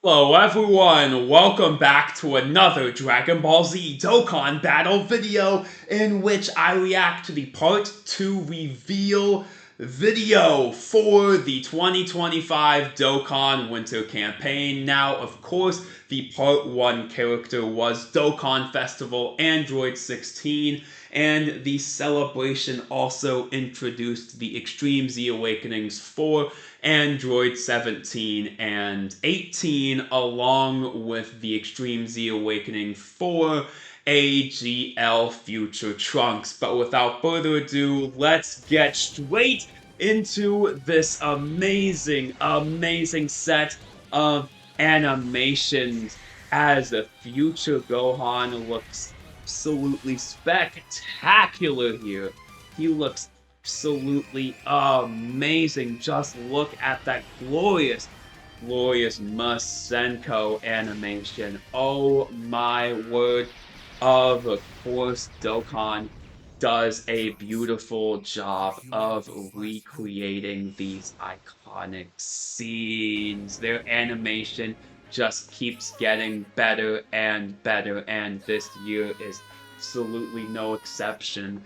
Hello everyone, welcome back to another Dragon Ball Z Dokkan battle video in which I react to the Part 2 reveal video for the 2025 Dokkan Winter Campaign. Now, of course, the Part 1 character was Dokkan Festival Android 16, and the celebration also introduced the Extreme Z Awakenings for Android 17 and 18, along with the Extreme Z Awakening for AGL Future Trunks. But without further ado, let's get straight into this amazing set of animations as the future Gohan looks absolutely spectacular here. He looks absolutely amazing. Just look at that glorious Masenko animation. Oh my word. Of course, Dokkan does a beautiful job of recreating these iconic scenes. Their animation just keeps getting better and better, and this year is absolutely no exception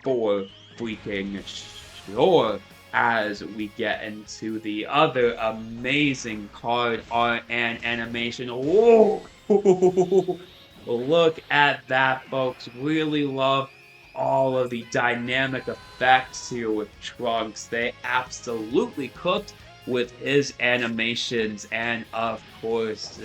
for freaking sure as we get into the other amazing card art and animation. Whoa! Look at that, folks. Really love all of the dynamic effects here with Trunks. They absolutely cooked with his animations, and of course,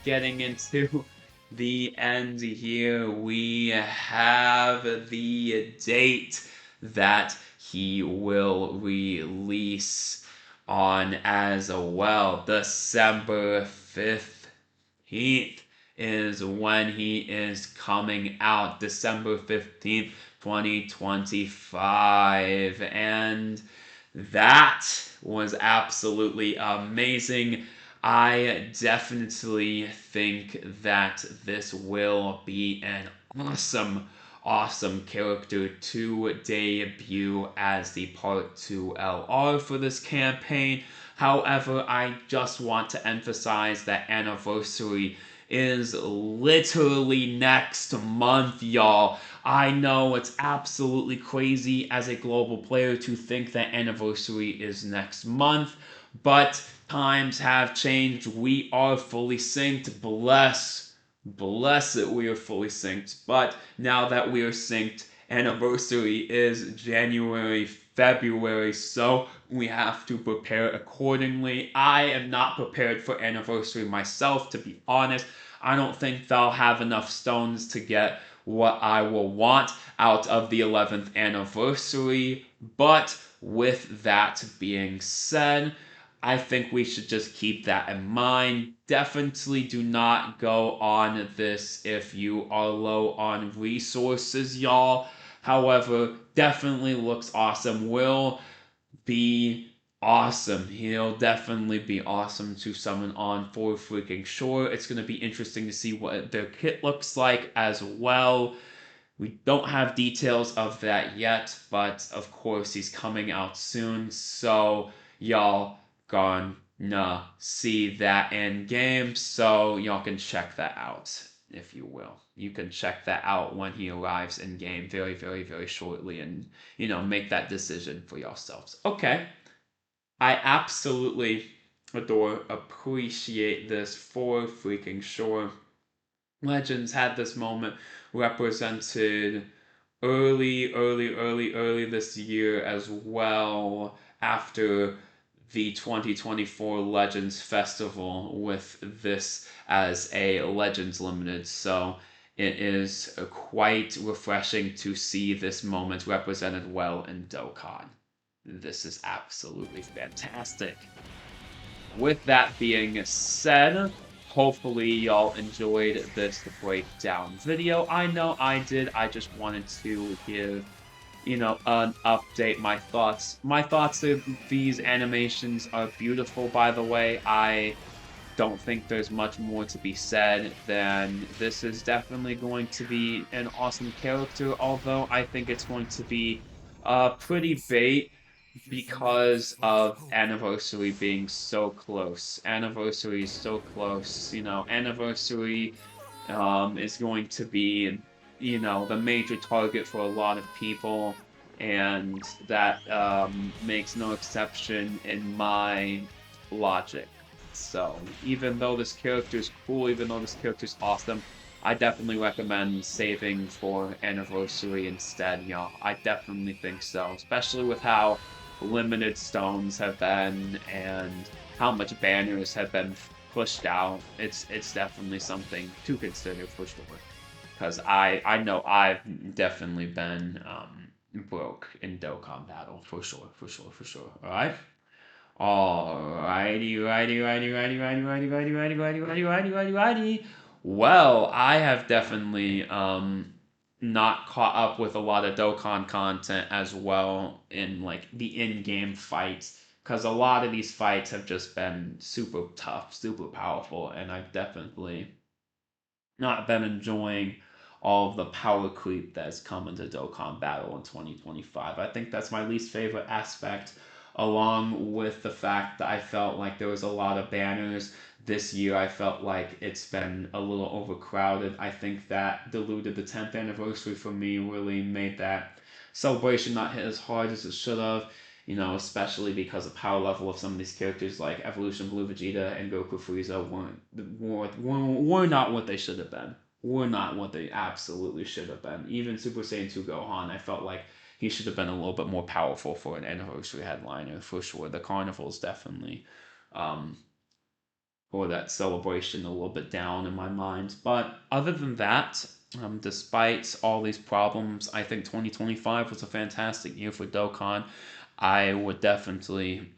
getting into the end here, we have the date that he will release on as well. December 15th is when he is coming out. December 15th, 2025. And that was absolutely amazing. I definitely think that this will be an awesome character to debut as the Part 2 LR for this campaign. However, I just want to emphasize that Anniversary is literally next month, y'all. I know it's absolutely crazy as a global player to think that Anniversary is next month, but times have changed. We are fully synced. Bless it, we are fully synced. But now that we are synced, Anniversary is January, February, so we have to prepare accordingly. I am not prepared for Anniversary myself, to be honest. I don't think they'll have enough stones to get what I will want out of the 11th anniversary. But with that being said, I think we should just keep that in mind. Definitely do not go on this if you are low on resources, y'all. However, definitely looks awesome. Will be awesome. He'll definitely be awesome to summon on for freaking sure. It's going to be interesting to see what their kit looks like as well. We don't have details of that yet, but of course he's coming out soon, so y'all gonna see that in game, so y'all can check that out, if you will. You can check that out when he arrives in game very shortly and, make that decision for yourselves. Okay. I absolutely appreciate this for freaking sure. Legends had this moment represented early this year as well after the 2024 Legends Festival with this as a Legends Limited. So it is quite refreshing to see this moment represented well in Dokkan. This is absolutely fantastic. With that being said, hopefully y'all enjoyed this breakdown video. I know I did. I just wanted to give, an update, my thoughts. My thoughts of these animations are beautiful, by the way. I don't think there's much more to be said than this is definitely going to be an awesome character, although I think it's going to be pretty bait because of anniversary being so close. Anniversary is so close. Anniversary is going to be, the major target for a lot of people, and that makes no exception in my logic. So, even though this character is cool, even though this character is awesome, I definitely recommend saving for anniversary instead, y'all. I definitely think so, especially with how limited stones have been and how much banners have been pushed out. It's definitely something to consider for sure. Because I know I've definitely been broke in Dokkan battle for sure, for sure, for sure. All right. Alrighty. Well, I have definitely not caught up with a lot of Dokkan content as well in like the in-game fights, because a lot of these fights have just been super tough, super powerful, and I've definitely not been enjoying all of the power creep that's come into Dokkan Battle in 2025. I think that's my least favorite aspect, along with the fact that I felt like there was a lot of banners. This year, I felt like it's been a little overcrowded. I think that diluted the 10th anniversary for me, really made that celebration not hit as hard as it should have. Especially because the power level of some of these characters like Evolution Blue Vegeta and Goku Frieza were not what they should have been. Were not what they absolutely should have been. Even Super Saiyan 2 Gohan, I felt like he should have been a little bit more powerful for an anniversary headliner for sure. The Carnival's definitely um, or that celebration a little bit down in my mind. But other than that, despite all these problems, I think 2025 was a fantastic year for Dokkan. I would definitely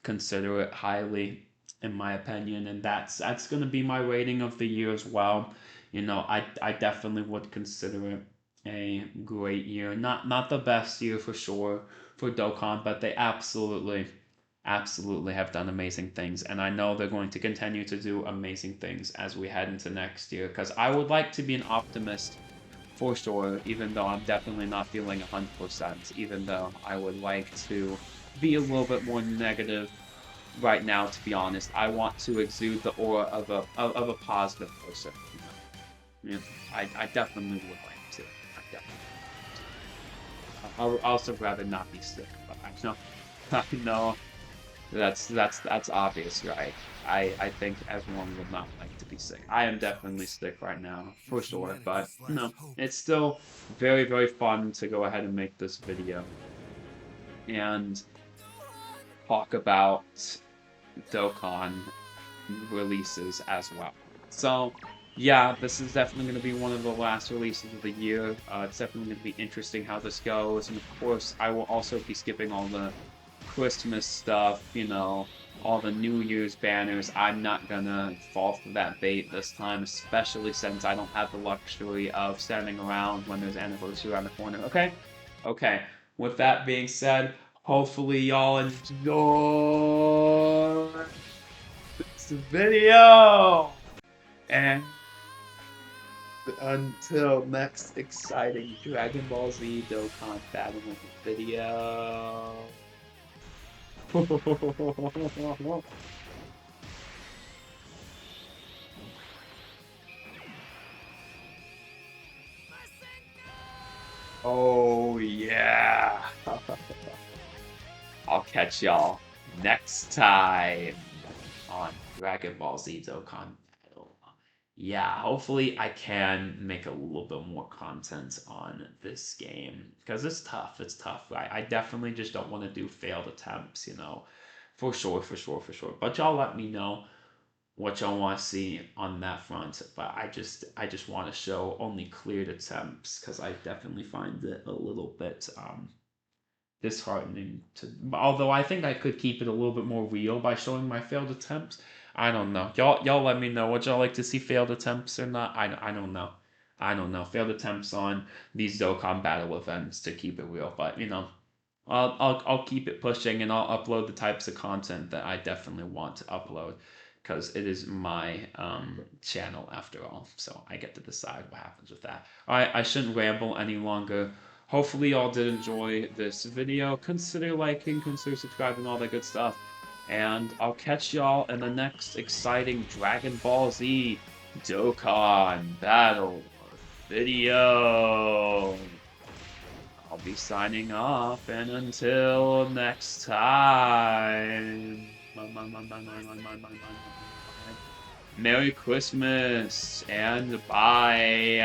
consider it highly, in my opinion, and that's going to be my rating of the year as well. I definitely would consider it a great year. Not the best year for sure for Dokkan, but they absolutely have done amazing things, and I know they're going to continue to do amazing things as we head into next year, because I would like to be an optimist for sure, even though I'm definitely not feeling 100%, even though I would like to be a little bit more negative right now. To be honest, I want to exude the aura of a positive person. I definitely would like to. I definitely I would also rather not be sick, but I know I know that's obvious, right? I think everyone would not like to be sick. I am definitely sick right now, for sure, but it's still very, very fun to go ahead and make this video and talk about Dokkan releases as well. So, yeah, this is definitely going to be one of the last releases of the year. It's definitely going to be interesting how this goes, and of course, I will also be skipping all the Christmas stuff, all the New Year's banners. I'm not gonna fall for that bait this time, especially since I don't have the luxury of standing around when there's anniversary around the corner. Okay? Okay. With that being said, hopefully y'all enjoy this video. And until next exciting Dragon Ball Z Dokkan Battle video. Oh yeah. I'll catch y'all next time on Dragon Ball Z Dokkan Battle. Yeah, hopefully I can make a little bit more content on this game because it's tough. It's tough. I definitely just don't want to do failed attempts, for sure, for sure, for sure. But y'all let me know what y'all want to see on that front. But I just want to show only cleared attempts because I definitely find it a little bit disheartening to. Although I think I could keep it a little bit more real by showing my failed attempts. I don't know. Y'all let me know. Would y'all like to see failed attempts or not? I don't know. I don't know. Failed attempts on these Dokkan battle events to keep it real, but I'll keep it pushing and I'll upload the types of content that I definitely want to upload because it is my channel after all. So I get to decide what happens with that. All right, I shouldn't ramble any longer. hopefully y'all did enjoy this video. Consider liking, consider subscribing, all that good stuff. And I'll catch y'all in the next exciting Dragon Ball Z Dokkan Battle video. I'll be signing off, and until next time. Merry Christmas and bye.